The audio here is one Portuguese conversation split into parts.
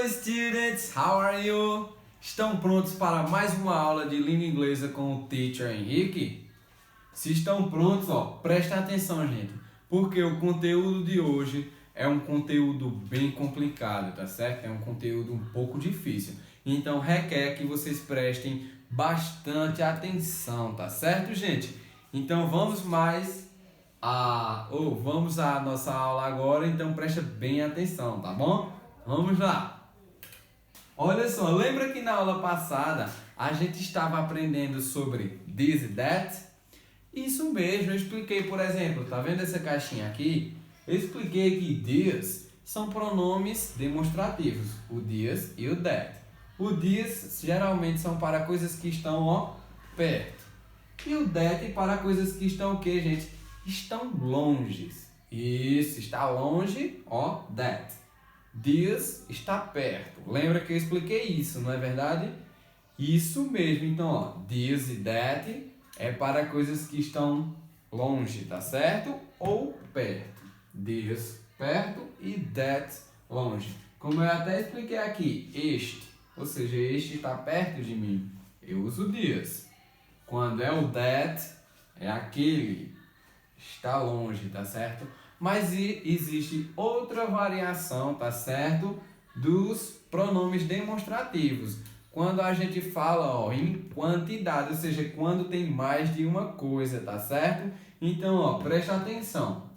Hello students, how are you? Estão prontos para mais uma aula de língua inglesa com o Teacher Henrique? Se estão prontos, presta atenção, gente, porque o conteúdo de hoje é um conteúdo bem complicado, tá certo? É um conteúdo um pouco difícil, então requer que vocês prestem bastante atenção, tá certo, gente? Então vamos à nossa aula agora, então presta bem atenção, tá bom? Vamos lá! Olha só, lembra que na aula passada a gente estava aprendendo sobre this e that? Isso mesmo, eu expliquei, por exemplo, tá vendo essa caixinha aqui? Eu expliquei que this são pronomes demonstrativos, o this e o that. O this geralmente são para coisas que estão perto. E o that para coisas que estão o que, gente? Estão longe. Isso, está longe, that. This está perto. Lembra que eu expliquei isso, não é verdade? Isso mesmo. Então, this e that é para coisas que estão longe, tá certo? Ou perto. This perto e that longe. Como eu até expliquei aqui, este, ou seja, este está perto de mim, eu uso this. Quando é o that, é aquele, está longe, tá certo? Mas existe outra variação, tá certo? Dos pronomes demonstrativos. Quando a gente fala em quantidade, ou seja, quando tem mais de uma coisa, tá certo? Então, presta atenção.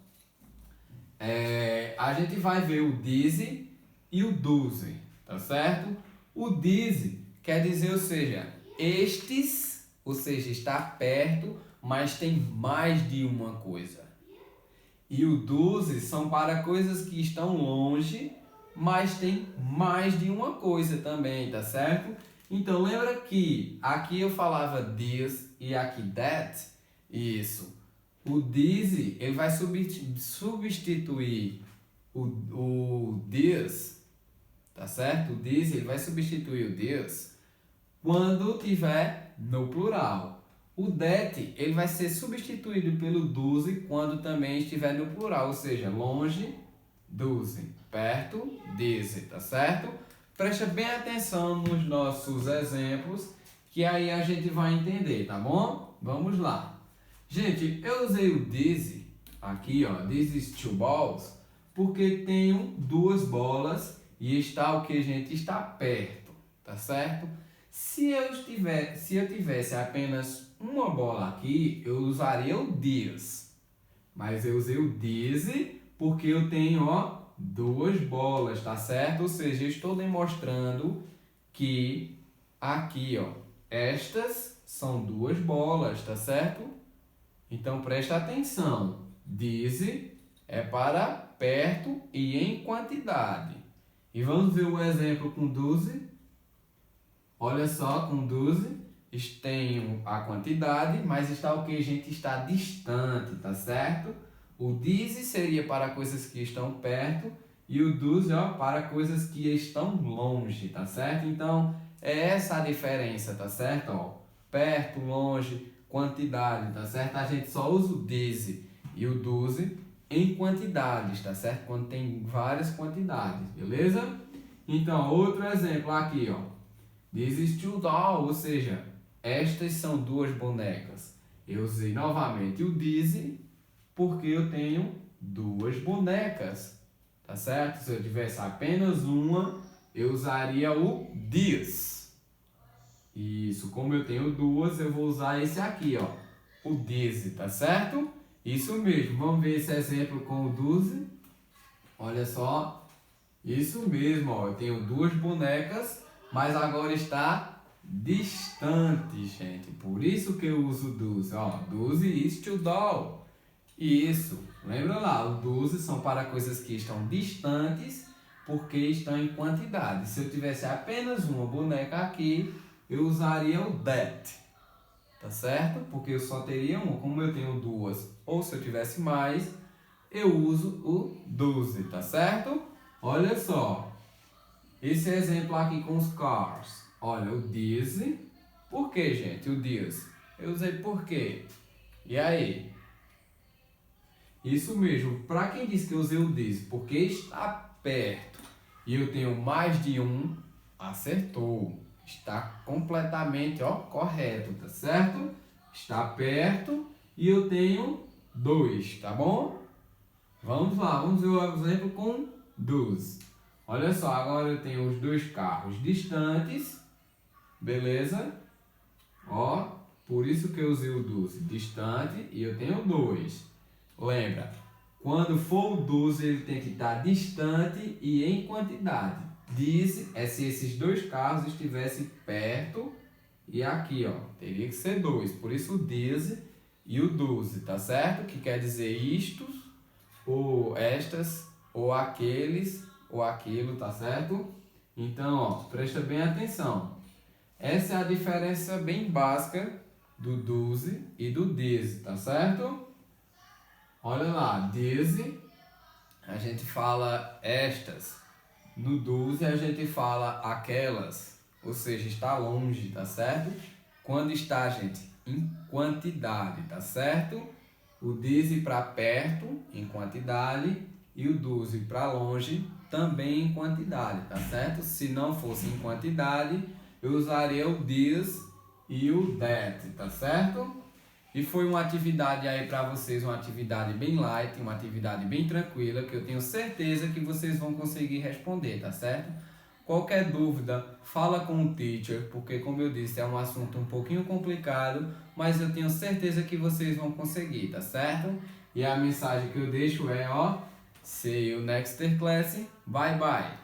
A gente vai ver o these e o those, tá certo? O these quer dizer, ou seja, estes, ou seja, está perto, mas tem mais de uma coisa. E o those são para coisas que estão longe, mas tem mais de uma coisa também, tá certo? Então lembra que aqui eu falava this e aqui that? Isso. O these, ele vai substituir o this, tá certo? O these, ele vai substituir o this quando tiver no plural. O that, ele vai ser substituído pelo those quando também estiver no plural, ou seja, longe, those, perto, these, tá certo? Presta bem atenção nos nossos exemplos, que aí a gente vai entender, tá bom? Vamos lá. Gente, eu usei o these aqui, this is two balls, porque tenho duas bolas e está o que, gente? Está perto, tá certo? Se eu tivesse apenas uma bola aqui, eu usaria o this. Mas eu usei o these porque eu tenho, duas bolas, tá certo? Ou seja, eu estou demonstrando que aqui, estas são duas bolas, tá certo? Então presta atenção. These é para perto e em quantidade. E vamos ver o exemplo com those. Olha só, com those tenho a quantidade, mas está o que, gente? Está distante, tá certo? O these seria para coisas que estão perto e o those, para coisas que estão longe, tá certo? Então, é essa a diferença, tá certo? Perto, longe, quantidade, tá certo? A gente só usa o these e o those em quantidades, tá certo? Quando tem várias quantidades, beleza? Então, outro exemplo aqui, This is two dolls, ou seja, estas são duas bonecas. Eu usei novamente o these porque eu tenho duas bonecas, tá certo? Se eu tivesse apenas uma, eu usaria o this. Isso, como eu tenho duas, eu vou usar esse aqui, o these, tá certo? Isso mesmo, vamos ver esse exemplo com o those. Olha só, isso mesmo, eu tenho duas bonecas, mas agora está distante, gente. Por isso que eu uso those. Those is to doll. Isso. Lembra lá, o those são para coisas que estão distantes, porque estão em quantidade. Se eu tivesse apenas uma boneca aqui, eu usaria o that. Tá certo? Porque eu só teria uma. Como eu tenho duas, ou se eu tivesse mais, eu uso o those. Tá certo? Olha só. Esse exemplo aqui com os cars. Olha, o these. Por que, gente? O these. Eu usei por quê? E aí? Isso mesmo. Para quem disse que eu usei o these? Porque está perto. e eu tenho mais de um, acertou. Está completamente, ó, correto, tá certo? Está perto e eu tenho 2, tá bom? Vamos lá, vamos ver o exemplo com 12. Olha só, agora eu tenho os 2 carros distantes, beleza? Ó, por isso que eu usei o 12, distante, e eu tenho 2. Lembra, quando for o 12, ele tem que estar distante e em quantidade. Diz é se esses 2 carros estivessem perto e aqui, ó, teria que ser 2. Por isso o 10 e o 12, tá certo? Que quer dizer isto, ou estas, ou aqueles, ou aquilo, tá certo? Então, ó, presta bem atenção. Essa é a diferença bem básica do 12 e do 10, tá certo? Olha lá, 10 a gente fala estas. No 12 a gente fala aquelas, ou seja, está longe, tá certo? Quando está, gente, em quantidade, tá certo? O 10 para perto, em quantidade, e o 12 para longe, também em quantidade, tá certo? Se não fosse em quantidade, eu usaria o this e o that, tá certo? E foi uma atividade aí para vocês, uma atividade bem light, uma atividade bem tranquila, que eu tenho certeza que vocês vão conseguir responder, tá certo? Qualquer dúvida, fala com o teacher, porque como eu disse, é um assunto um pouquinho complicado, mas eu tenho certeza que vocês vão conseguir, tá certo? E a mensagem que eu deixo é, ó, see you next class, bye bye!